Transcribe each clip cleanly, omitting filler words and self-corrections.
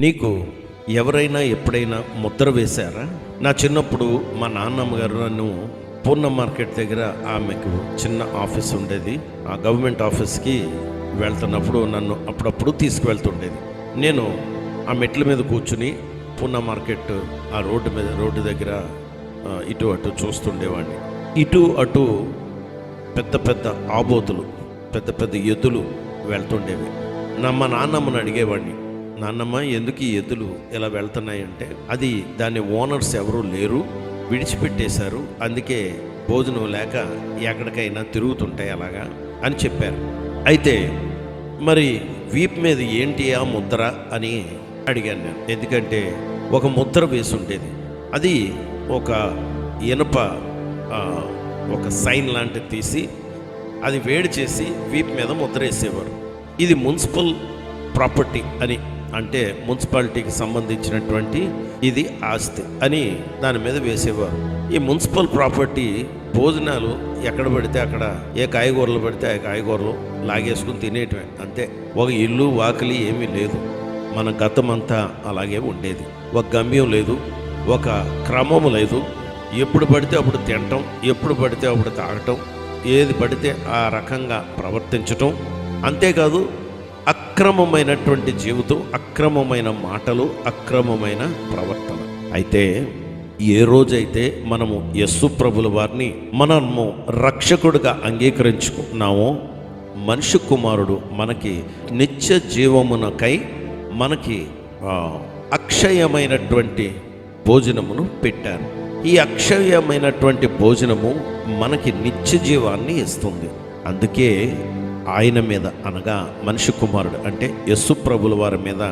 నీకు ఎవరైనా ఎప్పుడైనా ముద్ర వేశారా? నా చిన్నప్పుడు మా నాన్నమ్మ గారు నన్ను పూర్ణ మార్కెట్ దగ్గర, ఆమెకు చిన్న ఆఫీస్ ఉండేది, ఆ గవర్నమెంట్ ఆఫీస్కి వెళ్తున్నప్పుడు నన్ను అప్పుడప్పుడు తీసుకువెళ్తుండేది. నేను ఆ మెట్ల మీద కూర్చుని పూర్ణ మార్కెట్ ఆ రోడ్డు దగ్గర ఇటు అటు చూస్తుండేవాడిని. ఇటు అటు పెద్ద పెద్ద ఆబోతులు, పెద్ద పెద్ద ఎద్దులు వెళ్తుండేవి. మా నాన్నమ్మని అడిగేవాడిని, నాన్నమ్మ ఎందుకు ఈ ఎద్దులు ఇలా వెళ్తున్నాయంటే, అది దాని ఓనర్స్ ఎవరూ లేరు, విడిచిపెట్టేశారు, అందుకే భోజనం లేక ఎక్కడికైనా తిరుగుతుంటాయి అలాగా అని చెప్పారు. అయితే మరి వీపు మీద ఏంటి ఆ ముద్ర అని అడిగాను నేను. ఎందుకంటే ఒక ముద్ర వేసి ఉండేది, అది ఒక ఇనప ఒక సైన్ లాంటిది తీసి అది వేడి చేసి వీపు మీద ముద్ర వేసేవారు. ఇది మున్సిపల్ ప్రాపర్టీ అని, అంటే మున్సిపాలిటీకి సంబంధించినటువంటి ఇది ఆస్తి అని దాని మీద వేసేవారు. ఈ మున్సిపల్ ప్రాపర్టీ భోజనాలు ఎక్కడ పడితే అక్కడ, ఏ కాయగూరలు పడితే ఆ కాయగూరలు లాగేసుకుని తినేయటమే అంతే. ఒక ఇల్లు వాకిలి ఏమీ లేదు. మన గతం అంతా అలాగే ఉండేది. ఒక గమ్యం లేదు, ఒక క్రమము లేదు. ఎప్పుడు పడితే అప్పుడు తినటం, ఎప్పుడు పడితే అప్పుడు తాగటం, ఏది పడితే ఆ రకంగా ప్రవర్తించటం. అంతేకాదు అక్రమమైనటువంటి జీవితం, అక్రమమైన మాటలు, అక్రమమైన ప్రవర్తన. అయితే ఏ రోజైతే మనము యేసు ప్రభుల వారిని మనము రక్షకుడిగా అంగీకరించుకున్నామో, మనిషి కుమారుడు మనకి నిత్య జీవమునకై మనకి అక్షయమైనటువంటి భోజనమును పెట్టారు. ఈ అక్షయమైనటువంటి భోజనము మనకి నిత్య జీవాన్ని ఇస్తుంది. అందుకే ఆయన మీద, అనగా మనిషి కుమారుడు అంటే యేసు ప్రభుల వారి మీద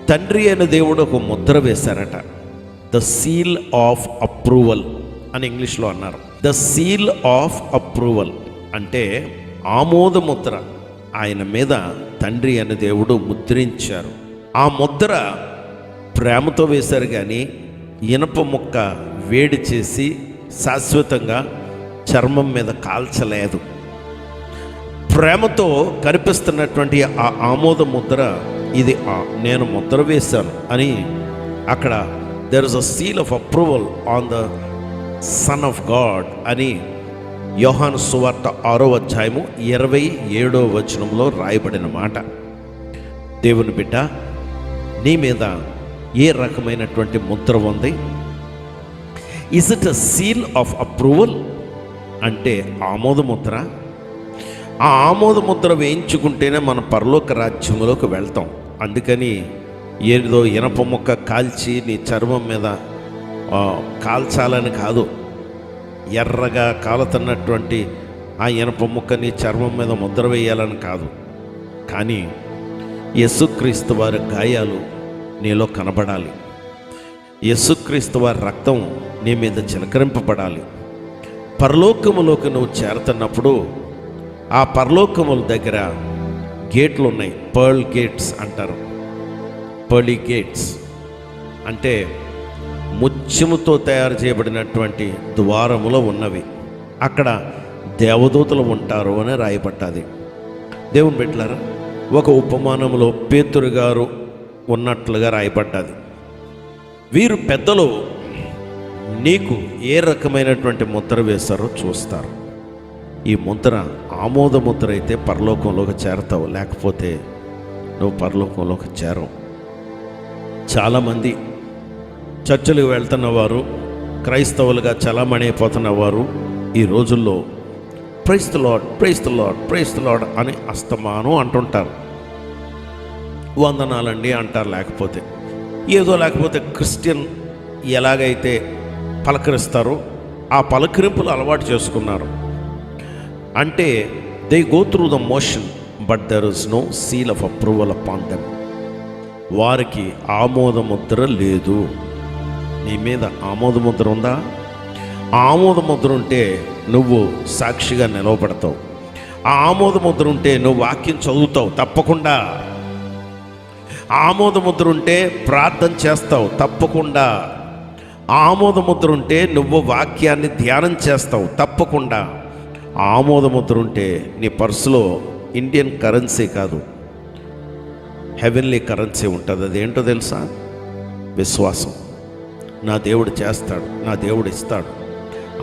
తండ్రి అయిన దేవుడు ఒక Mudra వేశారట. The seal of approval అని ఇంగ్లీష్లో అన్నారు. ద సీల్ ఆఫ్ అప్రూవల్ అంటే ఆమోద ముద్ర ఆయన మీద తండ్రి అయిన దేవుడు ముద్రించారు. ఆ ముద్ర ప్రేమతో వేశారు, కానీ ఇనప ముక్క వేడి చేసి శాశ్వతంగా చర్మం మీద కాల్చలేదు. ప్రేమతో కనిపిస్తున్నటువంటి ఆ ఆమోద ముద్ర, ఇది నేను ముద్ర వేశాను అని అక్కడ there is a seal of approval on the son of God అని యోహాను సువార్త 6వ అధ్యాయము 27వ వచనంలో రాయబడిన మాట. దేవుని బిడ్డ, నీ మీద ఏ రకమైనటువంటి ముద్ర ఉంది? Is it a seal of approval అంటే ఆమోద ముద్ర? ఆ ఆమోద ముద్ర వేయించుకుంటేనే మన పరలోక రాజ్యంలోకి వెళ్తాం. అందుకని ఏదో ఇనప ముక్క కాల్చి నీ చర్మం మీద కాల్చాలని కాదు, ఎర్రగా కాలుతున్నటువంటి ఆ ఇనప ముక్క నీ చర్మం మీద ముద్ర వేయాలని కాదు. కానీ యేసుక్రీస్తు వారి గాయాలు నీలో కనబడాలి. యేసుక్రీస్తు వారి రక్తం నీ మీద చిలకరింపబడాలి. పరలోకములోకి నువ్వు చేరుతున్నప్పుడు ఆ పరలోకముల దగ్గర గేట్లు ఉన్నాయి, పర్ల్ గేట్స్ అంటారు. పర్లీ గేట్స్ అంటే ముత్యముతో తయారు చేయబడినటువంటి ద్వారములు ఉన్నవి. అక్కడ దేవదూతలు ఉంటారు అని రాయబడ్డది. దేవుని బిడ్డలారా, ఒక ఉపమానంలో పేతురు గారు ఉన్నట్లుగా రాయబడ్డది. వీరు పెద్దలు నీకు ఏ రకమైనటువంటి ముద్ర వేస్తారో చూస్తారు. ఈ ముద్ర ఆమోద ముద్ర అయితే పరలోకంలోకి చేరతావు, లేకపోతే నువ్వు పరలోకంలోకి చేరవు. చాలామంది చర్చలకు వెళ్తున్నవారు, క్రైస్తవులుగా చలామణి అయిపోతున్నవారు ఈ రోజుల్లో praise the lord, praise the lord, praise the lord అని అస్తమానం అంటుంటారు. వందనాలండి అంటారు, లేకపోతే క్రిస్టియన్ ఎలాగైతే పలకరిస్తారో ఆ పలకరింపులు అలవాటు చేసుకున్నారు. అంటే they go through the motion but there is no seal of approval upon them. వారికి ఆమోద ముద్ర లేదు. నీ మీద ఆమోద ముద్ర ఉందా? ఆమోద ముద్ర ఉంటే నువ్వు సాక్షిగా నిలవబడతావు. ఆ ఆమోద ముద్ర ఉంటే నువ్వు వాక్యం చదువుతావు తప్పకుండా. ఆమోద ముద్ర ఉంటే ప్రార్థన చేస్తావు తప్పకుండా. ఆమోద ముద్ర ఉంటే నువ్వు వాక్యాన్ని ధ్యానం చేస్తావు తప్పకుండా. ఆమోద ముద్ర ఉంటే నీ పర్సులో ఇండియన్ కరెన్సీ కాదు, హెవెన్లీ కరెన్సీ ఉంటుంది. అదేంటో తెలుసా? విశ్వాసం. నా దేవుడు చేస్తాడు, నా దేవుడు ఇస్తాడు.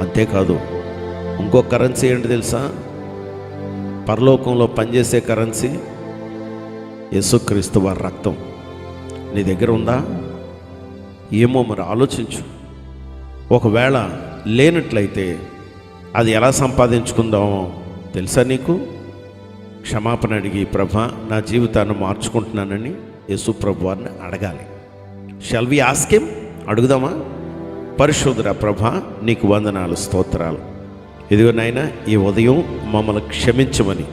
అంతేకాదు, ఇంకో కరెన్సీ ఏంటి తెలుసా? పరలోకంలో పనిచేసే కరెన్సీ యేసుక్రీస్తు వారి రక్తం. నీ దగ్గర ఉందా? ఏమో మరి ఆలోచించు. ఒకవేళ లేనట్లయితే అది ఎలా సంపాదించుకుందామో తెలుసా నీకు? క్షమాపణ అడిగి, ప్రభా నా జీవితాన్ని మార్చుకుంటున్నానని యేసు ప్రభు వారిని అడగాలి. Shall we ask him? అడుగుదామా? పరిశుద్ధుడా ప్రభా, నీకు వందనాలు, స్తోత్రాలు. ఇదిగో నాయనా, ఈ ఉదయం మమ్మల్ని క్షమించమని,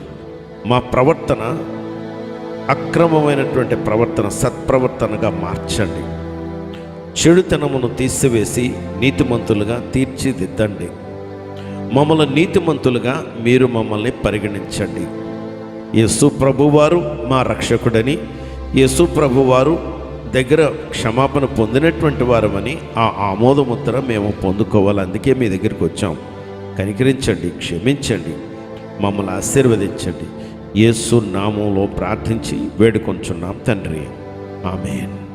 మా ప్రవర్తన అక్రమమైనటువంటి ప్రవర్తన సత్ప్రవర్తనగా మార్చండి. చెడుతనమును తీసివేసి నీతిమంతులుగా తీర్చిదిద్దండి. మమ్మల్ని నీతిమంతులుగా మీరు మమ్మల్ని పరిగణించండి. యేసు ప్రభువారు మా రక్షకుడని, యేసు ప్రభువారు దగ్గర క్షమాపణ పొందినటువంటి వారమని ఆ ఆమోదముద్ర మేము పొందుకోవాలి. అందుకే మీ దగ్గరికి వచ్చాం. కనికరించండి, క్షమించండి, మమ్మల్ని ఆశీర్వదించండి. యేసు నామంలో ప్రార్థించి వేడుకొంచున్నాం తండ్రి. ఆమేన్.